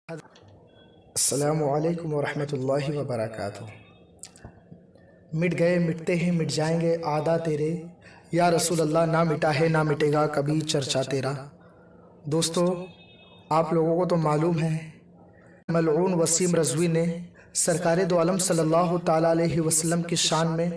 السلام علیکم ورحمۃ اللہ وبرکاتہ۔ مٹ گئے مٹتے ہیں مٹ جائیں گے آدھا تیرے، یا رسول اللہ نہ مٹا ہے نہ مٹے گا کبھی چرچا تیرا۔ دوستو، آپ لوگوں کو تو معلوم ہے ملعون وسیم رضوی نے سرکار دو عالم صلی اللہ تعالیٰ علیہ وسلم کی شان میں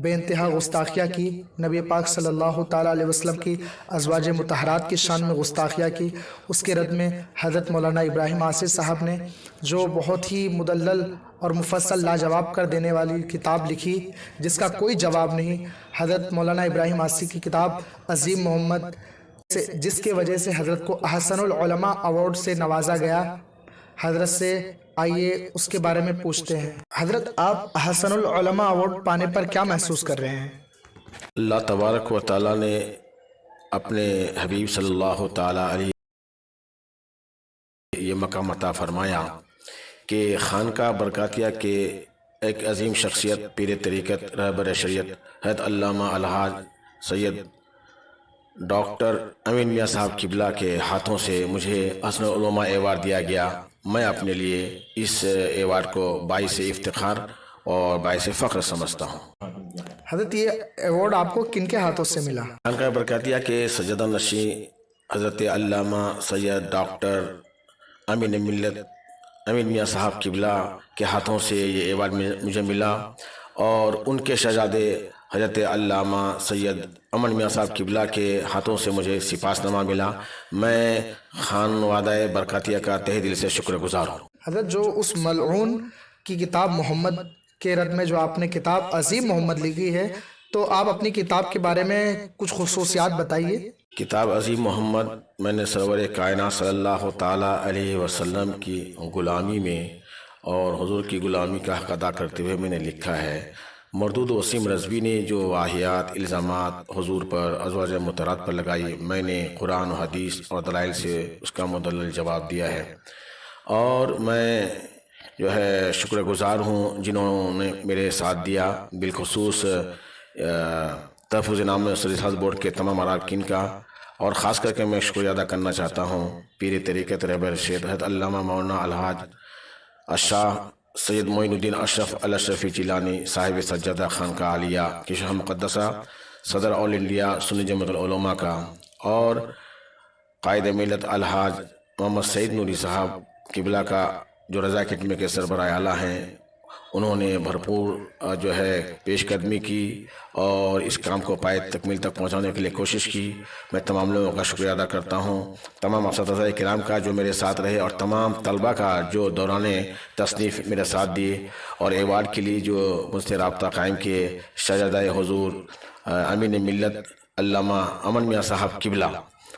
بے انتہا گستاخیہ کی، نبی پاک صلی اللہ تعالیٰ علیہ وسلم کی ازواج مطہرات کی شان میں گستاخیہ کی۔ اس کے رد میں حضرت مولانا ابراہیم آصف صاحب نے جو بہت ہی مدلل اور مفصل لاجواب کر دینے والی کتاب لکھی، جس کا کوئی جواب نہیں، حضرت مولانا ابراہیم آصف کی کتاب عظیم محمد، جس کے وجہ سے حضرت کو احسن العلماء ایوارڈ سے نوازا گیا۔ حضرت سے آئیے اس کے بارے میں پوچھتے ہیں۔ حضرت، آپ احسن العلماء ایوارڈ پانے پر کیا محسوس کر رہے ہیں؟ اللہ تبارک و تعالیٰ نے اپنے حبیب صلی اللہ تعالیٰ علیہ یہ مقام عطا فرمایا کہ خانقاہ برکاتیہ کے ایک عظیم شخصیت، پیر طریقت، رہبر شریعت حضرت علامہ الحاج سید ڈاکٹر امین میاں صاحب قبلہ کے ہاتھوں سے مجھے احسن العلماء ایوارڈ دیا گیا۔ میں اپنے لیے اس ایوارڈ کو باعث افتخار اور باعث فخر سمجھتا ہوں۔ حضرت، یہ ایوارڈ آپ کو کن کے ہاتھوں سے ملا؟ خانقاہ برکاتیہ کے سجدہ نشین حضرت علامہ سید ڈاکٹر امین ملت امین میاں صاحب قبلہ کے ہاتھوں سے یہ ایوارڈ مجھے ملا، اور ان کے شہزادے حضرت علامہ سید امن میاں صاحب قبلہ کے ہاتھوں سے مجھے سپاسنامہ ملا۔ میں خانوادہ برکاتیہ کا تہ دل سے شکر گزار ہوں۔ حضرت، جو اس ملعون کی کتاب محمد کے رد میں جو آپ نے کتاب عظیم محمد لکھی ہے، تو آپ اپنی کتاب کے بارے میں کچھ خصوصیات بتائیے۔ کتاب عظیم محمد میں نے سرور کائنات صلی اللہ تعالیٰ علیہ وسلم کی غلامی میں اور حضور کی غلامی کا حق ادا کرتے ہوئے میں نے لکھا ہے۔ مردود وسیم رضوی نے جو واہیات الزامات حضور پر، ازواج مطہرات پر لگائی، میں نے قرآن و حدیث اور دلائل سے اس کا مدلل جواب دیا ہے، اور میں جو ہے شکر گزار ہوں جنہوں نے میرے ساتھ دیا، بالخصوص تحفظ نام رسالت بورڈ کے تمام اراکین کا، اور خاص کر کے میں شکریہ ادا کرنا چاہتا ہوں پیر طریقت رہبر شیخ حضرت علامہ مولانا الحاج الشاہ سید معین الدین اشرف الاشرفی جیلانی صاحب سجادہ خانقاہ عالیہ کی شرح مقدسہ، صدر آل انڈیا سنی جماعت العلماء کا، اور قائد ملت الحاج محمد سعید نوری صاحب قبلہ کا، جو رضا اکیڈمی کے سربراہ اعلیٰ ہیں۔ انہوں نے بھرپور جو ہے پیش قدمی کی اور اس کام کو پائے تکمیل تک پہنچانے کے لیے کوشش کی۔ میں تمام لوگوں کا شکریہ ادا کرتا ہوں، تمام اساتذہ کرام کا جو میرے ساتھ رہے، اور تمام طلبہ کا جو دوران تصنیف میرے ساتھ دیے، اور ایوارڈ کے لیے جو مجھ سے رابطہ قائم کیے، شہزادہ حضور امین ملت علامہ امن میاں صاحب قبلہ،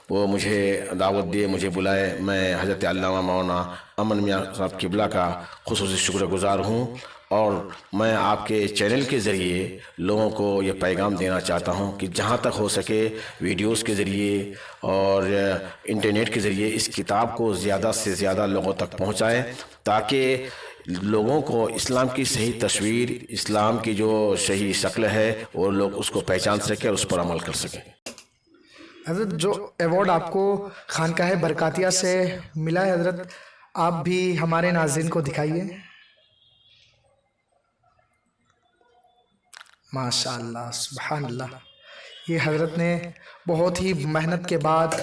وہ مجھے دعوت دیے، مجھے بلائے۔ میں حضرت علامہ مولانا امن میاں صاحب قبلہ کا خصوصی شکر گزار ہوں، اور میں آپ کے چینل کے ذریعے لوگوں کو یہ پیغام دینا چاہتا ہوں کہ جہاں تک ہو سکے ویڈیوز کے ذریعے اور انٹرنیٹ کے ذریعے اس کتاب کو زیادہ سے زیادہ لوگوں تک پہنچائیں، تاکہ لوگوں کو اسلام کی صحیح تصویر، اسلام کی جو صحیح شکل ہے، وہ لوگ اس کو پہچان سکیں اور اس پر عمل کر سکیں۔ حضرت، جو ایوارڈ آپ کو خانقاہ برکاتیہ سے ملا ہے، حضرت آپ بھی ہمارے ناظرین کو دکھائیے۔ ماشاء اللہ، سبحان اللہ۔ یہ حضرت نے بہت ہی محنت کے بعد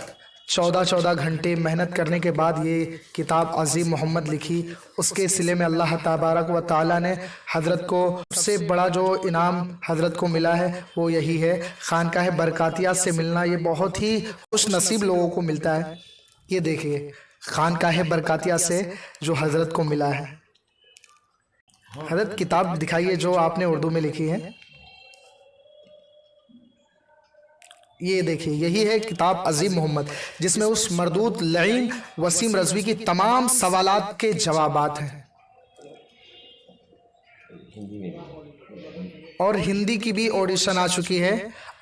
14 گھنٹے محنت کرنے کے بعد یہ کتاب عظیم محمد لکھی۔ اس کے سلے میں اللہ تبارک و تعالیٰ نے حضرت کو سب سے بڑا جو انعام حضرت کو ملا ہے وہ یہی ہے۔ خانقاہ برکاتیہ سے ملنا یہ بہت ہی خوش نصیب لوگوں کو ملتا ہے۔ یہ دیکھیے خانقاہ برکاتیہ سے جو حضرت کو ملا ہے۔ حضرت، کتاب دکھائیے جو آپ نے اردو میں لکھی ہے۔ یہ دیکھیے، یہی ہے کتاب عظیم محمد، جس میں اس مردود لعین وسیم رضوی کی تمام سوالات کے جوابات ہیں، اور ہندی کی بھی آڈیشن آ چکی ہے،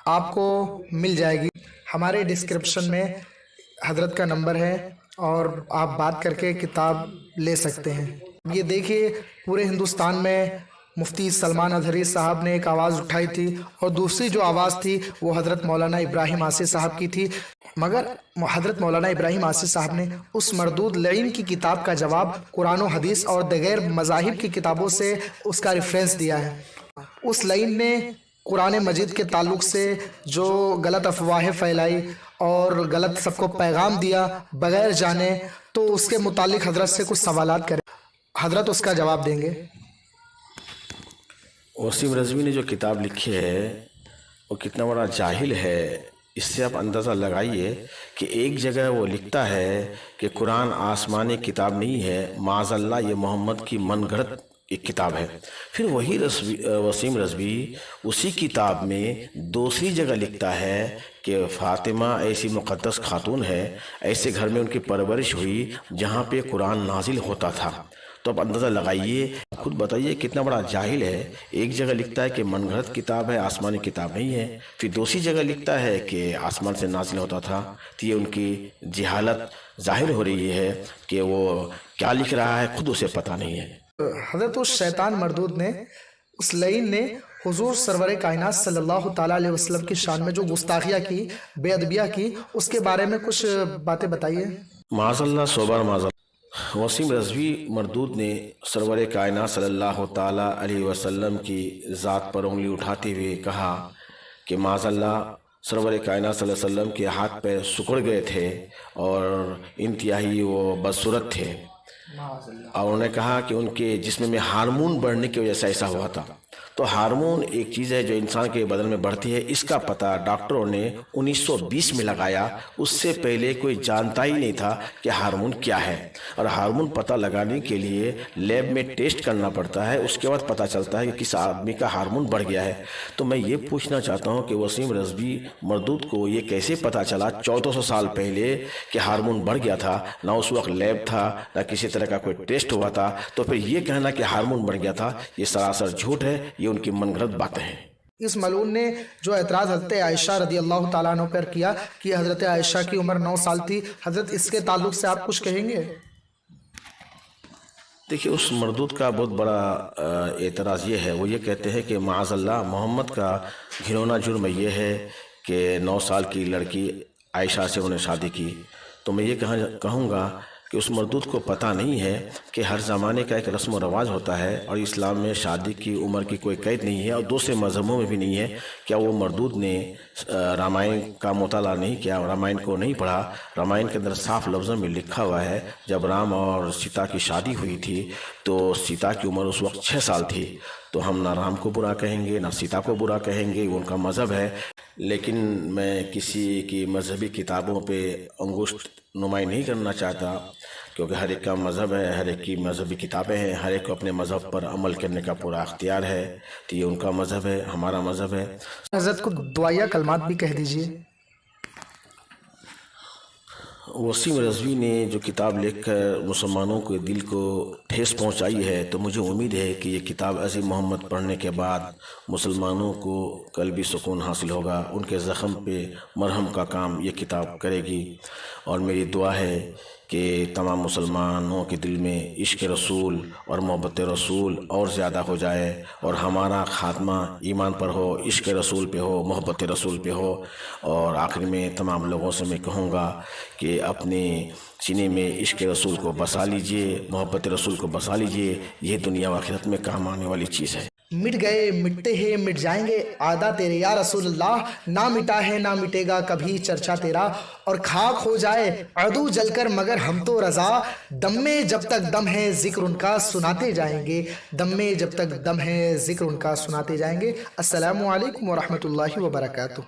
آپ کو مل جائے گی۔ ہمارے ڈسکرپشن میں حضرت کا نمبر ہے، اور آپ بات کر کے کتاب لے سکتے ہیں۔ یہ دیکھیے، پورے ہندوستان میں مفتی سلمان اظہری صاحب نے ایک آواز اٹھائی تھی، اور دوسری جو آواز تھی وہ حضرت مولانا ابراہیم آصف صاحب کی تھی۔ مگر حضرت مولانا ابراہیم آصف صاحب نے اس مردود لعین کی کتاب کا جواب قرآن و حدیث اور دیگر مذاہب کی کتابوں سے اس کا ریفرنس دیا ہے۔ اس لعین نے قرآن مجید کے تعلق سے جو غلط افواہیں پھیلائی اور غلط سب کو پیغام دیا بغیر جانے، تو اس کے متعلق حضرت سے کچھ سوالات کریں، حضرت اس کا جواب دیں گے۔ وسیم رضوی نے جو کتاب لکھی ہے وہ کتنا بڑا جاہل ہے، اس سے آپ اندازہ لگائیے کہ ایک جگہ وہ لکھتا ہے کہ قرآن آسمانی کتاب نہیں ہے، معاذ اللہ یہ محمد کی من گھڑت ایک کتاب ہے۔ پھر وہی وسیم رضوی اسی کتاب میں دوسری جگہ لکھتا ہے کہ فاطمہ ایسی مقدس خاتون ہے، ایسے گھر میں ان کی پرورش ہوئی جہاں پہ قرآن نازل ہوتا تھا۔ تو اب اندازہ لگائیے، خود بتائیے کتنا بڑا جاہل ہے۔ ایک جگہ لکھتا ہے کہ من گھڑت کتاب ہے، آسمانی کتاب نہیں ہے، پھر دوسری جگہ لکھتا ہے کہ آسمان سے نازل ہوتا تھا۔ تو یہ ان کی جہالت ظاہر ہو رہی ہے کہ وہ کیا لکھ رہا ہے خود اسے پتہ نہیں ہے۔ حضرت اس شیطان مردود نے، اس لعین نے حضور سرور کائنات صلی اللہ تعالیٰ علیہ وسلم کی شان میں جو گستاخیہ کی، بے ادبیہ کی، اس کے بارے میں کچھ باتیں بتائیے۔ معاذ اللہ، صوبہ معاذ اللہ۔ وسیم رضوی مردود نے سرور کائنات صلی اللہ تعالیٰ علیہ وسلم کی ذات پر انگلی اٹھاتے ہوئے کہا کہ معاذ اللہ سرور کائنات صلی اللہ علیہ وسلم کے ہاتھ پیر سکڑ گئے تھے اور انتہائی وہ بدصورت تھے، اور انہوں نے کہا کہ ان کے جسم میں ہارمون بڑھنے کی وجہ سے ایسا ہوا تھا۔ تو ہارمون ایک چیز ہے جو انسان کے بدن میں بڑھتی ہے، اس کا پتہ ڈاکٹروں نے 1920 میں لگایا، اس سے پہلے کوئی جانتا ہی نہیں تھا کہ ہارمون کیا ہے، اور ہارمون پتہ لگانے کے لیے لیب میں ٹیسٹ کرنا پڑتا ہے، اس کے بعد پتہ چلتا ہے کہ کس آدمی کا ہارمون بڑھ گیا ہے۔ تو میں یہ پوچھنا چاہتا ہوں کہ وسیم رضوی مردود کو یہ کیسے پتہ چلا 1400 سال پہلے کہ ہارمون بڑھ گیا تھا؟ نہ اس وقت لیب تھا، نہ کسی طرح کا کوئی ٹیسٹ ہوا تھا، تو پھر یہ کہنا کہ ہارمون بڑھ گیا تھا یہ سراسر جھوٹ ہے، یہ ان کی من گھڑت باتیں ہیں۔ اس ملعون نے جو اعتراض حضرت عائشہ رضی اللہ تعالیٰ عنہ پر کیا کہ حضرت عائشہ کی عمر 9 سال تھی، حضرت اس کے تعلق سے آپ کچھ کہیں گے؟ دیکھیے، اس مردود کا بہت بڑا اعتراض یہ ہے، وہ یہ کہتے ہیں کہ معاذ اللہ محمد کا گھنونا جرم یہ ہے کہ 9 سال کی لڑکی عائشہ سے انہوں نے شادی کی۔ تو میں یہ کہوں گا کہ اس مردود کو پتہ نہیں ہے کہ ہر زمانے کا ایک رسم و رواج ہوتا ہے، اور اسلام میں شادی کی عمر کی کوئی قید نہیں ہے، اور دوسرے مذہبوں میں بھی نہیں ہے۔ کیا وہ مردود نے رامائن کا مطالعہ نہیں کیا، رامائن کو نہیں پڑھا؟ رامائن کے اندر صاف لفظوں میں لکھا ہوا ہے جب رام اور سیتا کی شادی ہوئی تھی تو سیتا کی عمر اس وقت 6 سال تھی۔ تو ہم نہ رام کو برا کہیں گے نہ سیتا کو برا کہیں گے، وہ ان کا مذہب ہے، لیکن میں کسی کی مذہبی کتابوں پہ انگشت نمائی نہیں کرنا چاہتا، کیونکہ ہر ایک کا مذہب ہے، ہر ایک کی مذہبی کتابیں ہیں، ہر ایک کو اپنے مذہب پر عمل کرنے کا پورا اختیار ہے۔ تو یہ ان کا مذہب ہے، ہمارا مذہب ہے۔ حضرت کو دعائیہ کلمات بھی کہہ دیجئے۔ وسیم رضوی نے جو کتاب لکھ کر مسلمانوں کے دل کو ٹھیس پہنچائی ہے، تو مجھے امید ہے کہ یہ کتاب عظیم محمد پڑھنے کے بعد مسلمانوں کو قلبی سکون حاصل ہوگا، ان کے زخم پہ مرہم کا کام یہ کتاب کرے گی۔ اور میری دعا ہے کہ تمام مسلمانوں کے دل میں عشق رسول اور محبت رسول اور زیادہ ہو جائے، اور ہمارا خاتمہ ایمان پر ہو، عشق رسول پہ ہو، محبت رسول پہ ہو۔ اور آخر میں تمام لوگوں سے میں کہوں گا کہ اپنے سینے میں عشق رسول کو بسا لیجئے، محبت رسول کو بسا لیجئے، یہ دنیا و آخرت میں کام آنے والی چیز ہے۔ مٹ گئے مٹتے ہیں مٹ جائیں گے آدھا تیرے یا رسول اللہ، نہ مٹا ہے نہ مٹے گا کبھی چرچا تیرا، اور خاک ہو جائے عدو جل کر مگر ہم تو رضا، دم میں جب تک دم ہے ذکر ان کا سناتے جائیں گے، دم میں جب تک دم ہے ذکر ان کا سناتے جائیں گے۔ السلام علیکم ورحمۃ اللہ وبرکاتہ۔